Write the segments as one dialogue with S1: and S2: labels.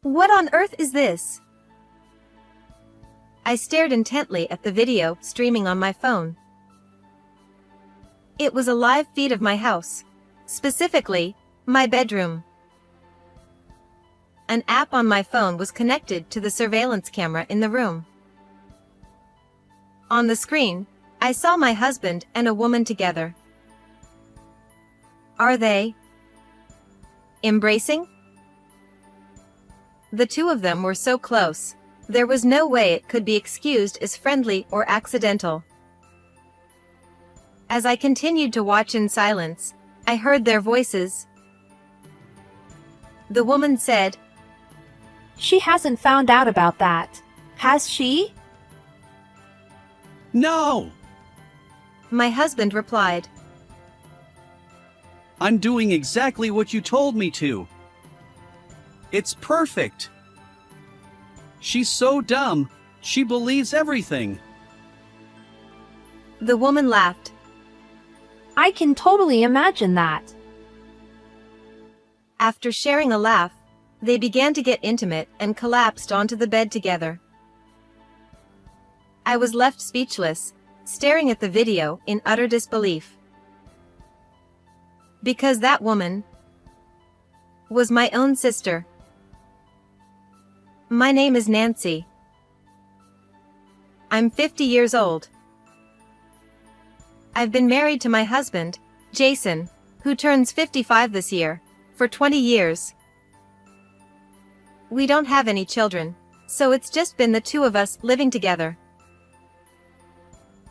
S1: What on earth is this? I stared intently at the video streaming on my phone. It was a live feed of my house. Specifically, my bedroom. An app on my phone was connected to the surveillance camera in the room. On the screen, I saw my husband and a woman together. Are they embracing? The two of them were so close, there was no way it could be excused as friendly or accidental. As I continued to watch in silence, I heard their voices. The woman said,
S2: She hasn't found out about that, has she?
S3: No!
S1: My husband replied.
S3: I'm doing exactly what you told me to. It's perfect. She's so dumb, she believes everything.
S1: The woman laughed.
S2: I can totally imagine that.
S1: After sharing a laugh, they began to get intimate and collapsed onto the bed together. I was left speechless, staring at the video in utter disbelief. Because that woman was my own sister. My name is Nancy. I'm 50 years old. I've been married to my husband, Jason, who turns 55 this year, for 20 years. We don't have any children, so it's just been the two of us living together.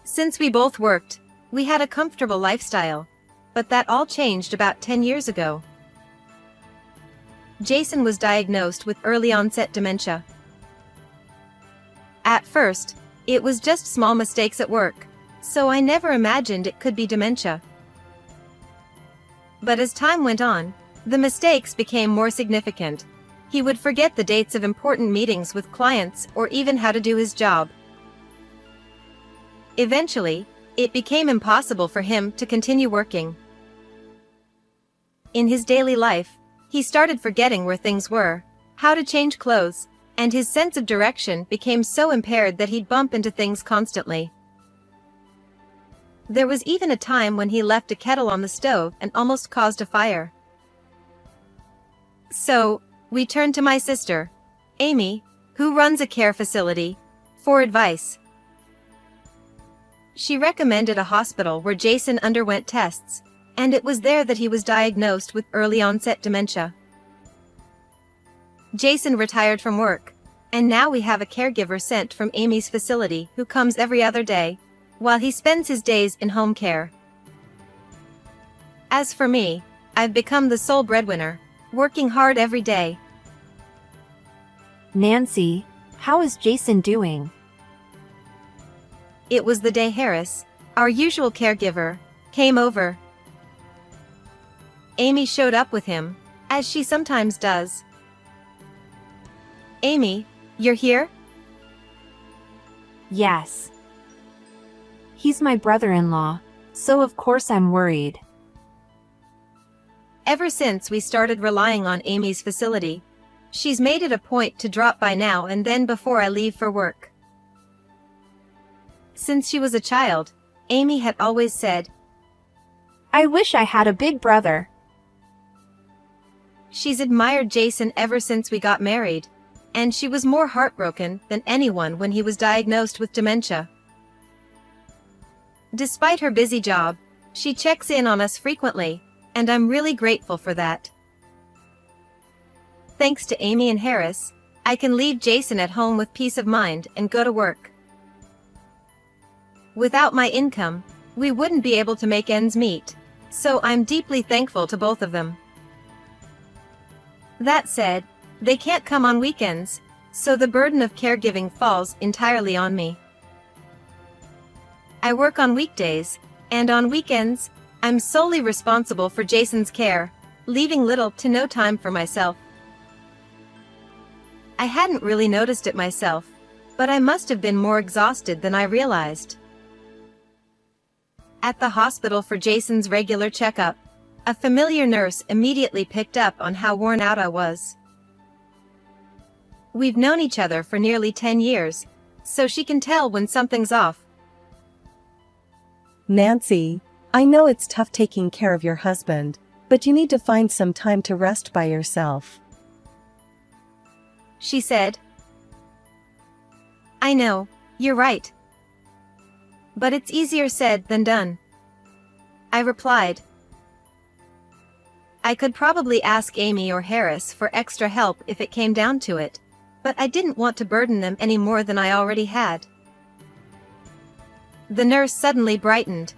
S1: Since we both worked, we had a comfortable lifestyle, but that all changed about 10 years ago. Jason was diagnosed with early-onset dementia. At first, it was just small mistakes at work, so I never imagined it could be dementia. But as time went on, the mistakes became more significant. He would forget the dates of important meetings with clients or even how to do his job. Eventually, it became impossible for him to continue working. In his daily life, he started forgetting where things were, how to change clothes, and his sense of direction became so impaired that he'd bump into things constantly. There was even a time when he left a kettle on the stove and almost caused a fire. So, we turned to my sister, Amy, who runs a care facility, for advice. She recommended a hospital where Jason underwent tests, and it was there that he was diagnosed with early-onset dementia. Jason retired from work, and now we have a caregiver sent from Amy's facility who comes every other day, while he spends his days in home care. As for me, I've become the sole breadwinner, working hard every day.
S2: Nancy, how is Jason doing?
S1: It was the day Harris, our usual caregiver, came over. Amy showed up with him, as she sometimes does. Amy, you're here?
S2: Yes. He's my brother-in-law, so of course I'm worried.
S1: Ever since we started relying on Amy's facility, she's made it a point to drop by now and then before I leave for work. Since she was a child, Amy had always said,
S2: I wish I had a big brother.
S1: She's admired Jason ever since we got married, and she was more heartbroken than anyone when he was diagnosed with dementia. Despite her busy job, she checks in on us frequently, and I'm really grateful for that. Thanks to Amy and Harris, I can leave Jason at home with peace of mind and go to work. Without my income, we wouldn't be able to make ends meet, so I'm deeply thankful to both of them. That said, they can't come on weekends, so the burden of caregiving falls entirely on me. I work on weekdays, and on weekends, I'm solely responsible for Jason's care, leaving little to no time for myself. I hadn't really noticed it myself, but I must have been more exhausted than I realized. At the hospital for Jason's regular checkup, a familiar nurse immediately picked up on how worn out I was. We've known each other for nearly 10 years, so she can tell when something's off.
S4: Nancy, I know it's tough taking care of your husband, but you need to find some time to rest by yourself.
S1: She said. I know, you're right. But it's easier said than done. I replied. I could probably ask Amy or Harris for extra help if it came down to it, but I didn't want to burden them any more than I already had. The nurse suddenly brightened.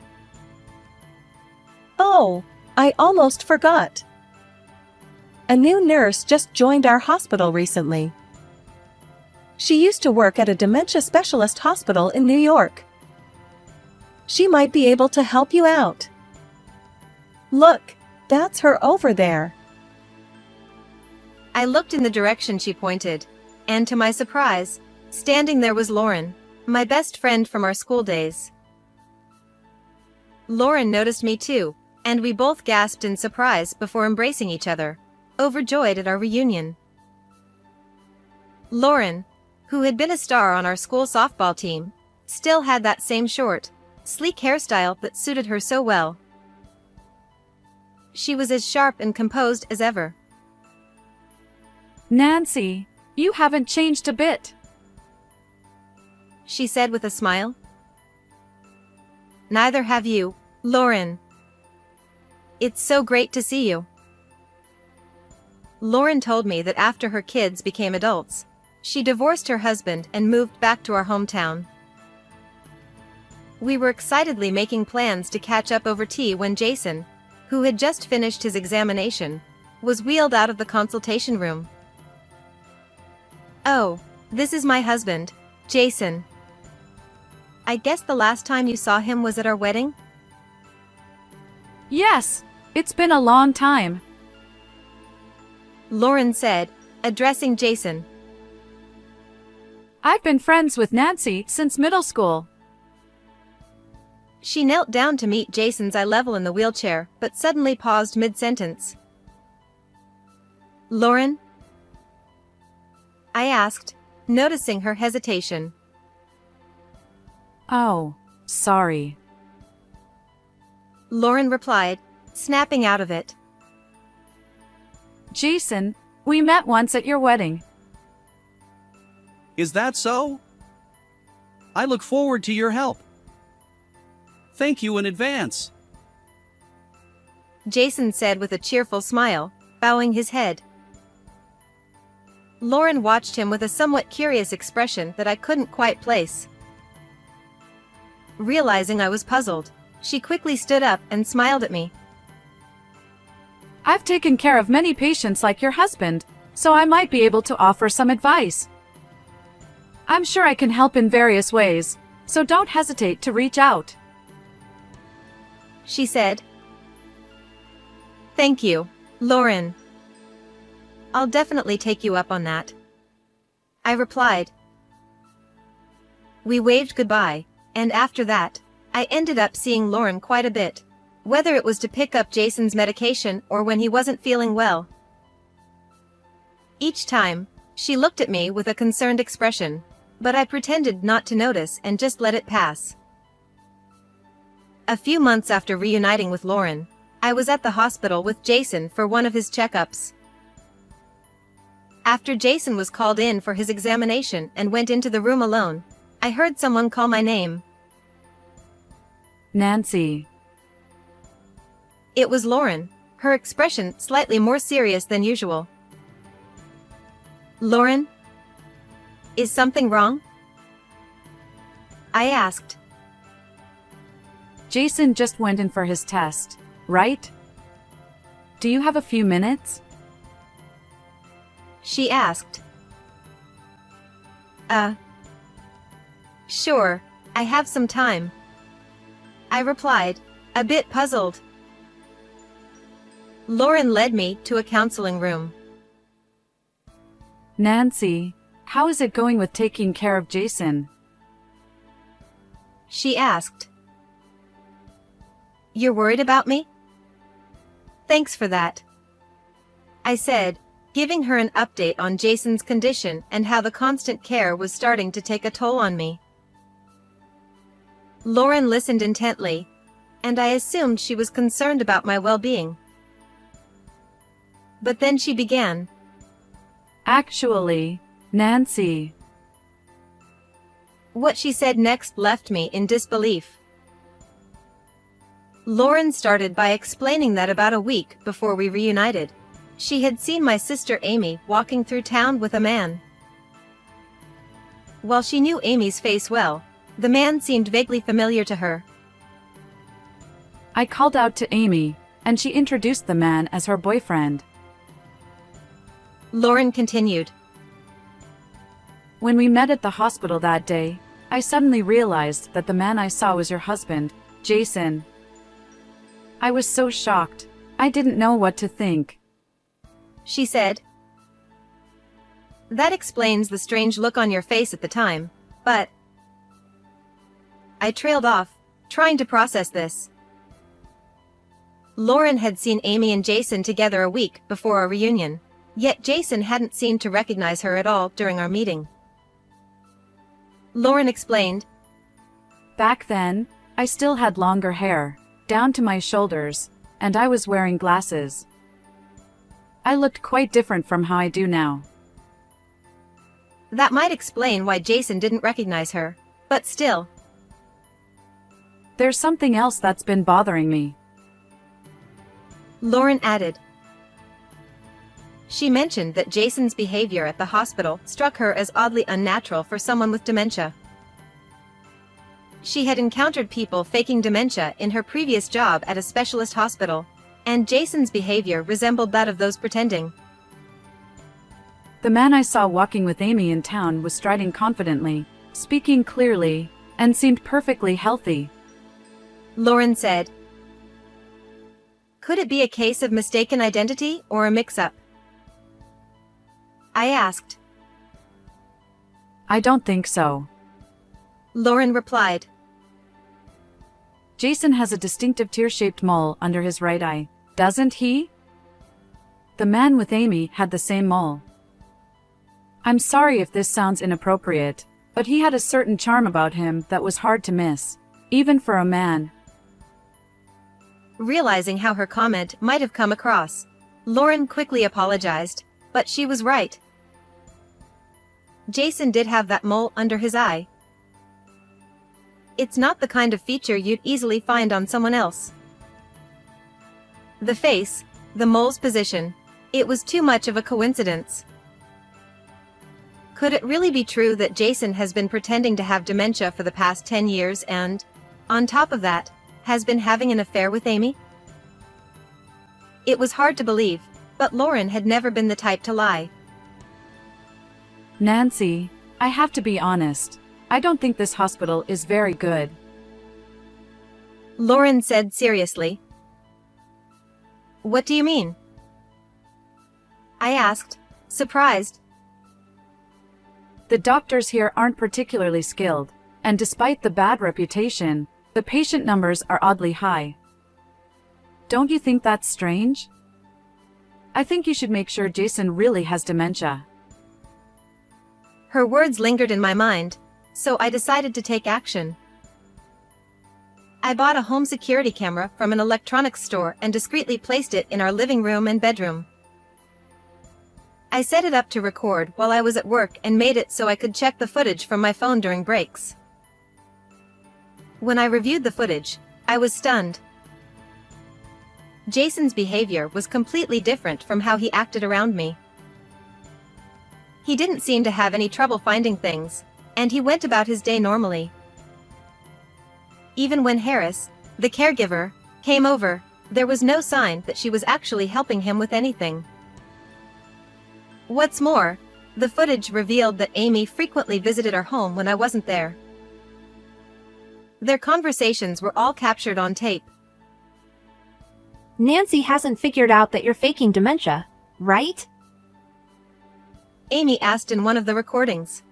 S4: Oh, I almost forgot. A new nurse just joined our hospital recently. She used to work at a dementia specialist hospital in New York. She might be able to help you out. Look, that's her over there.
S1: I looked in the direction she pointed, and to my surprise, standing there was Lauren, my best friend from our school days. Lauren noticed me too, and we both gasped in surprise before embracing each other, overjoyed at our reunion. Lauren, who had been a star on our school softball team, still had that same short, sleek hairstyle that suited her so well. She was as sharp and composed as ever.
S5: Nancy, you haven't changed a bit.
S1: She said with a smile. Neither have you, Lauren. It's so great to see you. Lauren told me that after her kids became adults, she divorced her husband and moved back to our hometown. We were excitedly making plans to catch up over tea when Jason, who had just finished his examination, was wheeled out of the consultation room. Oh, this is my husband, Jason. I guess the last time you saw him was at our wedding?
S5: Yes, it's been a long time.
S1: Lauren said, addressing Jason.
S5: I've been friends with Nancy since middle school.
S1: She knelt down to meet Jason's eye level in the wheelchair, but suddenly paused mid-sentence. Lauren? I asked, noticing her hesitation.
S5: Oh, sorry.
S1: Lauren replied, snapping out of it.
S5: Jason, we met once at your wedding.
S3: Is that so? I look forward to your help. Thank you in advance.
S1: Jason said with a cheerful smile, bowing his head. Lauren watched him with a somewhat curious expression that I couldn't quite place. Realizing I was puzzled, she quickly stood up and smiled at me.
S5: I've taken care of many patients like your husband, so I might be able to offer some advice. I'm sure I can help in various ways, so don't hesitate to reach out.
S1: She said. Thank you, Lauren. I'll definitely take you up on that. I replied. We waved goodbye, and after that, I ended up seeing Lauren quite a bit, whether it was to pick up Jason's medication or when he wasn't feeling well. Each time, she looked at me with a concerned expression, but I pretended not to notice and just let it pass. A few months after reuniting with Lauren, I was at the hospital with Jason for one of his checkups. After Jason was called in for his examination and went into the room alone, I heard someone call my name.
S5: Nancy.
S1: It was Lauren, her expression slightly more serious than usual. Lauren? Is something wrong? I asked.
S5: Jason just went in for his test, right? Do you have a few minutes?
S1: She asked. Sure, I have some time. I replied, a bit puzzled. Lauren led me to a counseling room.
S5: Nancy, how is it going with taking care of Jason?
S1: She asked. You're worried about me? Thanks for that. I said, giving her an update on Jason's condition and how the constant care was starting to take a toll on me. Lauren listened intently, and I assumed she was concerned about my well-being. But then she began.
S5: Actually, Nancy.
S1: What she said next left me in disbelief. Lauren started by explaining that about a week before we reunited, she had seen my sister Amy walking through town with a man. While she knew Amy's face well, the man seemed vaguely familiar to her.
S5: I called out to Amy, and she introduced the man as her boyfriend.
S1: Lauren continued.
S5: When we met at the hospital that day, I suddenly realized that the man I saw was your husband, Jason. I was so shocked. I didn't know what to think.
S1: She said. That explains the strange look on your face at the time, but... I trailed off, trying to process this. Lauren had seen Amy and Jason together a week before our reunion, yet Jason hadn't seemed to recognize her at all during our meeting. Lauren explained.
S5: Back then, I still had longer hair, down to my shoulders, and I was wearing glasses. I looked quite different from how I do now.
S1: That might explain why Jason didn't recognize her, but still.
S5: There's something else that's been bothering me.
S1: Lauren added. She mentioned that Jason's behavior at the hospital struck her as oddly unnatural for someone with dementia. She had encountered people faking dementia in her previous job at a specialist hospital, and Jason's behavior resembled that of those pretending.
S5: The man I saw walking with Amy in town was striding confidently, speaking clearly, and seemed perfectly healthy.
S1: Lauren said. Could it be a case of mistaken identity or a mix-up? I asked.
S5: I don't think so.
S1: Lauren replied.
S5: Jason has a distinctive tear-shaped mole under his right eye, doesn't he? The man with Amy had the same mole. I'm sorry if this sounds inappropriate, but he had a certain charm about him that was hard to miss, even for a man.
S1: Realizing how her comment might have come across, Lauren quickly apologized, but she was right. Jason did have that mole under his eye. It's not the kind of feature you'd easily find on someone else. The face, the mole's position, it was too much of a coincidence. Could it really be true that Jason has been pretending to have dementia for the past 10 years and, on top of that, has been having an affair with Amy? It was hard to believe, but Lauren had never been the type to lie.
S5: Nancy, I have to be honest. I don't think this hospital is very good.
S1: Lauren said seriously. What do you mean? I asked, surprised.
S5: The doctors here aren't particularly skilled, and despite the bad reputation, the patient numbers are oddly high. Don't you think that's strange? I think you should make sure Jason really has dementia.
S1: Her words lingered in my mind, so I decided to take action. I bought a home security camera from an electronics store and discreetly placed it in our living room and bedroom. I set it up to record while I was at work and made it so I could check the footage from my phone during breaks. When I reviewed the footage, I was stunned. Jason's behavior was completely different from how he acted around me. He didn't seem to have any trouble finding things, and he went about his day normally. Even when Harris, the caregiver, came over, there was no sign that she was actually helping him with anything. What's more, the footage revealed that Amy frequently visited our home when I wasn't there. Their conversations were all captured on tape.
S2: Nancy hasn't figured out that you're faking dementia, right?
S1: Amy asked in one of the recordings.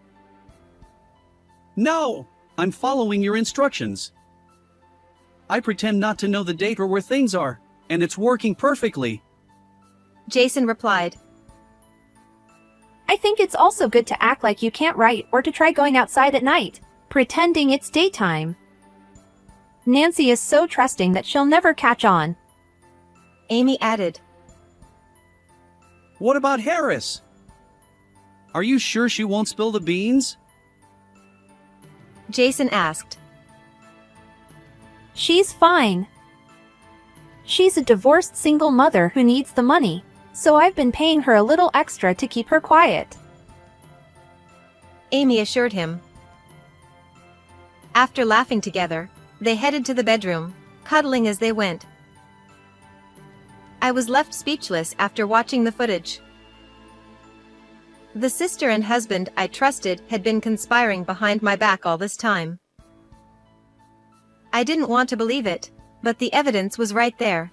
S3: No, I'm following your instructions. I pretend not to know the date or where things are, and it's working perfectly.
S1: Jason replied.
S2: I think it's also good to act like you can't write or to try going outside at night, pretending it's daytime. Nancy is so trusting that she'll never catch on.
S1: Amy added.
S3: What about Harris? Are you sure she won't spill the beans?
S1: Jason asked.
S2: She's fine. She's a divorced single mother who needs the money, so I've been paying her a little extra to keep her quiet.
S1: Amy assured him. After laughing together, they headed to the bedroom, cuddling as they went. I was left speechless after watching the footage. The sister and husband I trusted had been conspiring behind my back all this time. I didn't want to believe it, but the evidence was right there.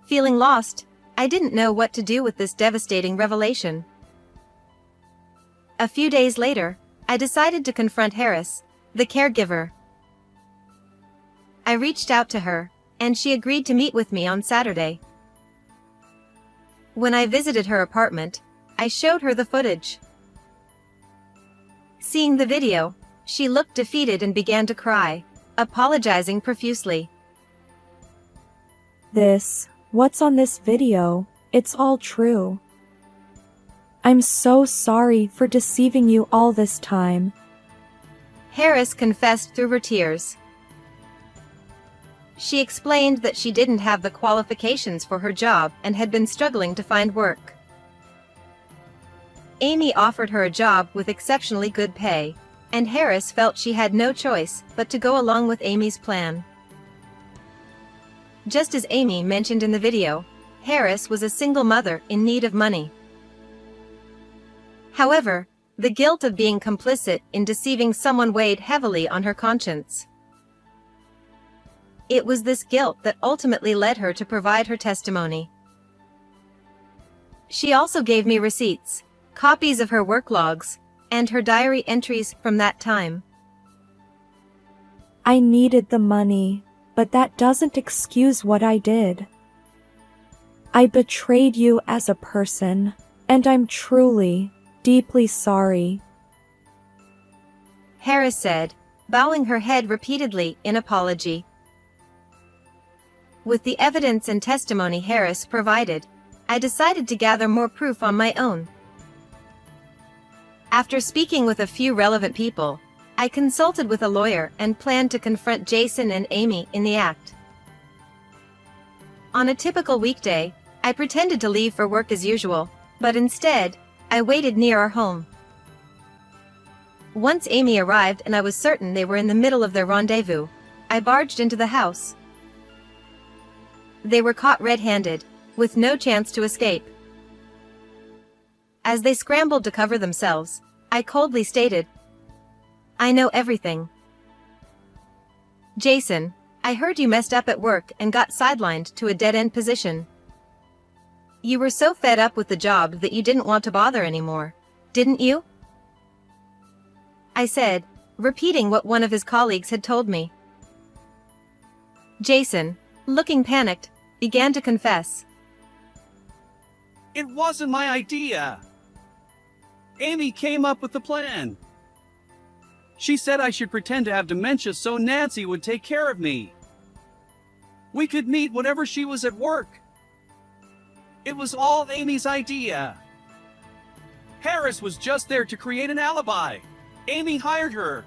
S1: Feeling lost, I didn't know what to do with this devastating revelation. A few days later, I decided to confront Harris, the caregiver. I reached out to her, and she agreed to meet with me on Saturday. When I visited her apartment, I showed her the footage. Seeing the video, she looked defeated and began to cry, apologizing profusely.
S6: What's on this video? It's all true. I'm so sorry for deceiving you all this time.
S1: Harris confessed through her tears. She explained that she didn't have the qualifications for her job and had been struggling to find work. Amy offered her a job with exceptionally good pay, and Harris felt she had no choice but to go along with Amy's plan. Just as Amy mentioned in the video, Harris was a single mother in need of money. However, the guilt of being complicit in deceiving someone weighed heavily on her conscience. It was this guilt that ultimately led her to provide her testimony. She also gave me receipts, copies of her work logs, and her diary entries from that time.
S6: I needed the money, but that doesn't excuse what I did. I betrayed you as a person, and I'm truly, deeply sorry.
S1: Harris said, bowing her head repeatedly in apology. With the evidence and testimony Harris provided, I decided to gather more proof on my own. After speaking with a few relevant people, I consulted with a lawyer and planned to confront Jason and Amy in the act. On a typical weekday, I pretended to leave for work as usual, but instead, I waited near our home. Once Amy arrived and I was certain they were in the middle of their rendezvous, I barged into the house. They were caught red-handed, with no chance to escape. As they scrambled to cover themselves, I coldly stated, "I know everything. Jason, I heard you messed up at work and got sidelined to a dead-end position. You were so fed up with the job that you didn't want to bother anymore, didn't you?" I said, repeating what one of his colleagues had told me. Jason, looking panicked, began to confess.
S3: It wasn't my idea. Amy came up with the plan. She said I should pretend to have dementia so Nancy would take care of me. We could meet whenever she was at work. It was all Amy's idea. Harris was just there to create an alibi. Amy hired her.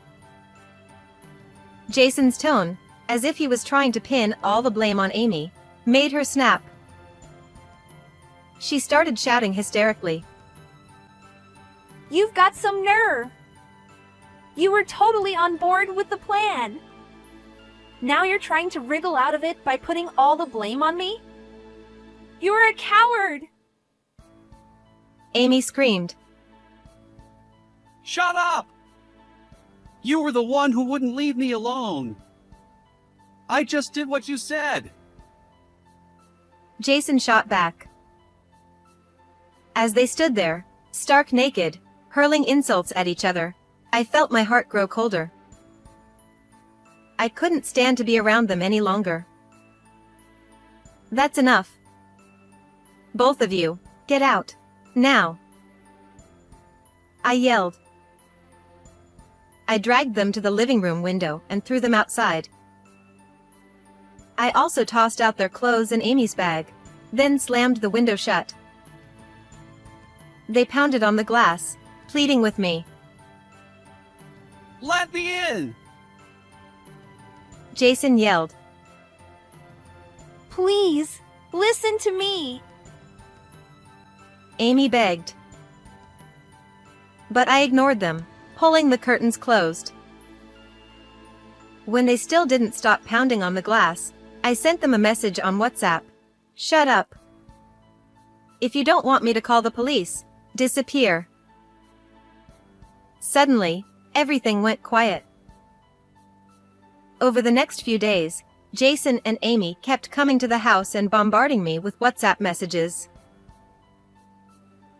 S1: Jason's tone, as if he was trying to pin all the blame on Amy, made her snap. She started shouting hysterically.
S2: You've got some nerve! You were totally on board with the plan. Now you're trying to wriggle out of it by putting all the blame on me? You're a coward!
S1: Amy screamed.
S3: Shut up! You were the one who wouldn't leave me alone. I just did what you said.
S1: Jason shot back. As they stood there, stark naked, hurling insults at each other, I felt my heart grow colder. I couldn't stand to be around them any longer. That's enough. Both of you, get out. Now, I yelled. I dragged them to the living room window and threw them outside. I also tossed out their clothes and Amy's bag, then slammed the window shut. They pounded on the glass, pleading with me.
S3: Let me in!
S1: Jason yelled.
S2: Please, listen to me.
S1: Amy begged. But I ignored them, pulling the curtains closed. When they still didn't stop pounding on the glass, I sent them a message on WhatsApp. Shut up. If you don't want me to call the police, disappear. Suddenly, everything went quiet. Over the next few days, Jason and Amy kept coming to the house and bombarding me with WhatsApp messages.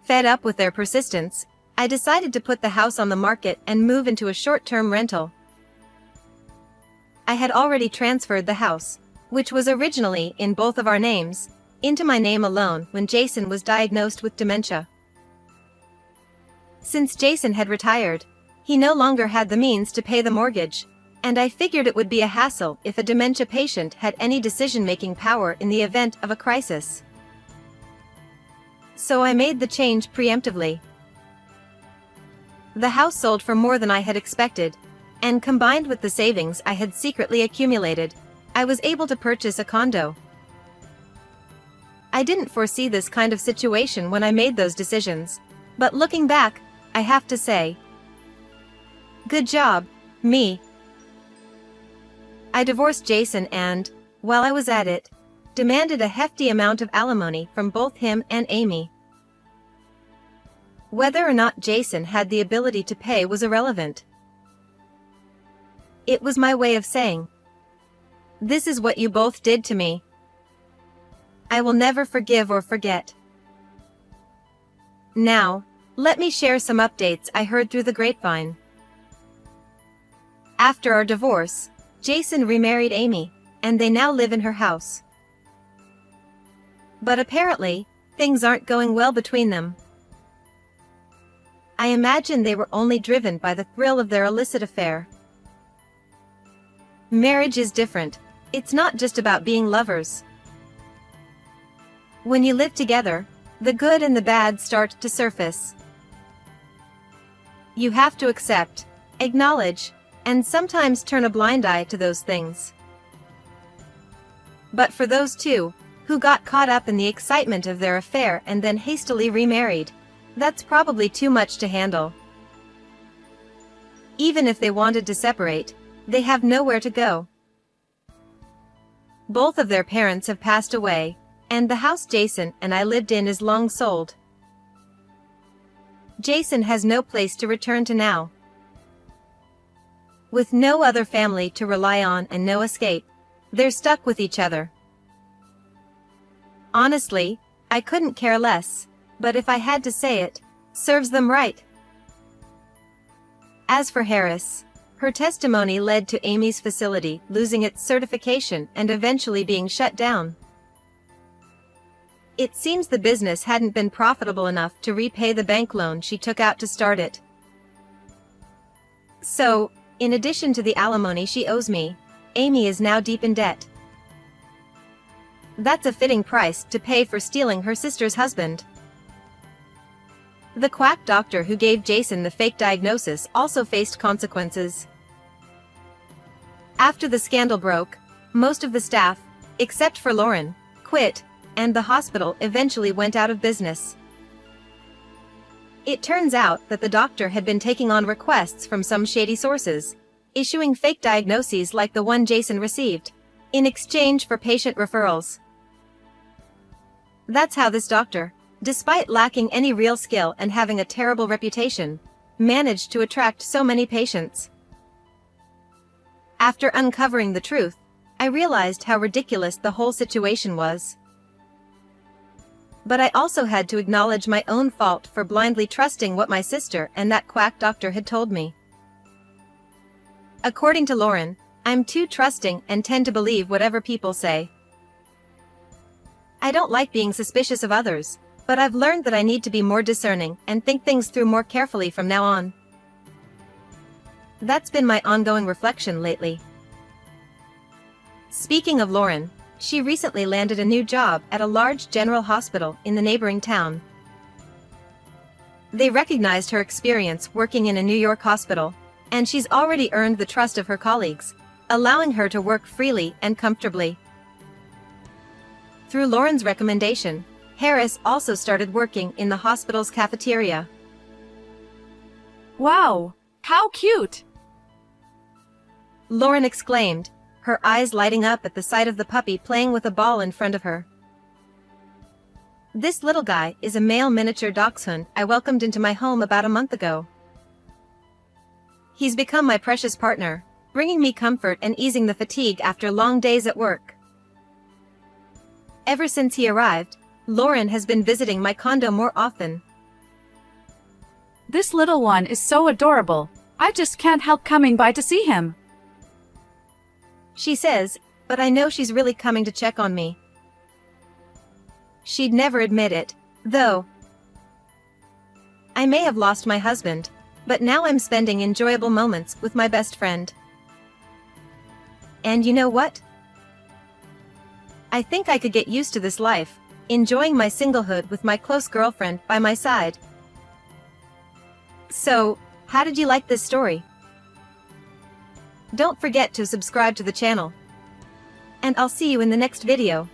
S1: Fed up with their persistence, I decided to put the house on the market and move into a short-term rental. I had already transferred the house, which was originally in both of our names, into my name alone when Jason was diagnosed with dementia. Since Jason had retired, he no longer had the means to pay the mortgage, and I figured it would be a hassle if a dementia patient had any decision-making power in the event of a crisis. So I made the change preemptively. The house sold for more than I had expected, and combined with the savings I had secretly accumulated, I was able to purchase a condo. I didn't foresee this kind of situation when I made those decisions, but looking back, I have to say, good job, me. I divorced Jason and, while I was at it, demanded a hefty amount of alimony from both him and Amy. Whether or not Jason had the ability to pay was irrelevant. It was my way of saying, this is what you both did to me. I will never forgive or forget. Now, let me share some updates I heard through the grapevine. After our divorce, Jason remarried Amy, and they now live in her house. But apparently, things aren't going well between them. I imagine they were only driven by the thrill of their illicit affair. Marriage is different. It's not just about being lovers. When you live together, the good and the bad start to surface. You have to accept, acknowledge, and sometimes turn a blind eye to those things. But for those two, who got caught up in the excitement of their affair and then hastily remarried, that's probably too much to handle. Even if they wanted to separate, they have nowhere to go. Both of their parents have passed away, and the house Jason and I lived in is long sold. Jason has no place to return to now. With no other family to rely on and no escape, they're stuck with each other. Honestly, I couldn't care less, but if I had to say it, serves them right. As for Harris, her testimony led to Amy's facility losing its certification and eventually being shut down. It seems the business hadn't been profitable enough to repay the bank loan she took out to start it. So, in addition to the alimony she owes me, Amy is now deep in debt. That's a fitting price to pay for stealing her sister's husband. The quack doctor who gave Jason the fake diagnosis also faced consequences. After the scandal broke, most of the staff, except for Lauren, quit, and the hospital eventually went out of business. It turns out that the doctor had been taking on requests from some shady sources, issuing fake diagnoses like the one Jason received, in exchange for patient referrals. That's how this doctor, despite lacking any real skill and having a terrible reputation, managed to attract so many patients. After uncovering the truth, I realized how ridiculous the whole situation was. But I also had to acknowledge my own fault for blindly trusting what my sister and that quack doctor had told me. According to Lauren, I'm too trusting and tend to believe whatever people say. I don't like being suspicious of others, But I've learned that I need to be more discerning and think things through more carefully from now on. That's been my ongoing reflection lately. Speaking of Lauren, she recently landed a new job at a large general hospital in the neighboring town. They recognized her experience working in a New York hospital, and she's already earned the trust of her colleagues, allowing her to work freely and comfortably. Through Lauren's recommendation, Harris also started working in the hospital's cafeteria.
S5: Wow, how cute!
S1: Lauren exclaimed, her eyes lighting up at the sight of the puppy playing with a ball in front of her. This little guy is a male miniature dachshund I welcomed into my home about a month ago. He's become my precious partner, bringing me comfort and easing the fatigue after long days at work. Ever since he arrived, Lauren has been visiting my condo more often.
S5: This little one is so adorable. I just can't help coming by to see him.
S1: She says, but I know she's really coming to check on me. She'd never admit it, though. I may have lost my husband, but now I'm spending enjoyable moments with my best friend. And you know what? I think I could get used to this life, enjoying my singlehood with my close girlfriend by my side. So, how did you like this story? Don't forget to subscribe to the channel. And I'll see you in the next video.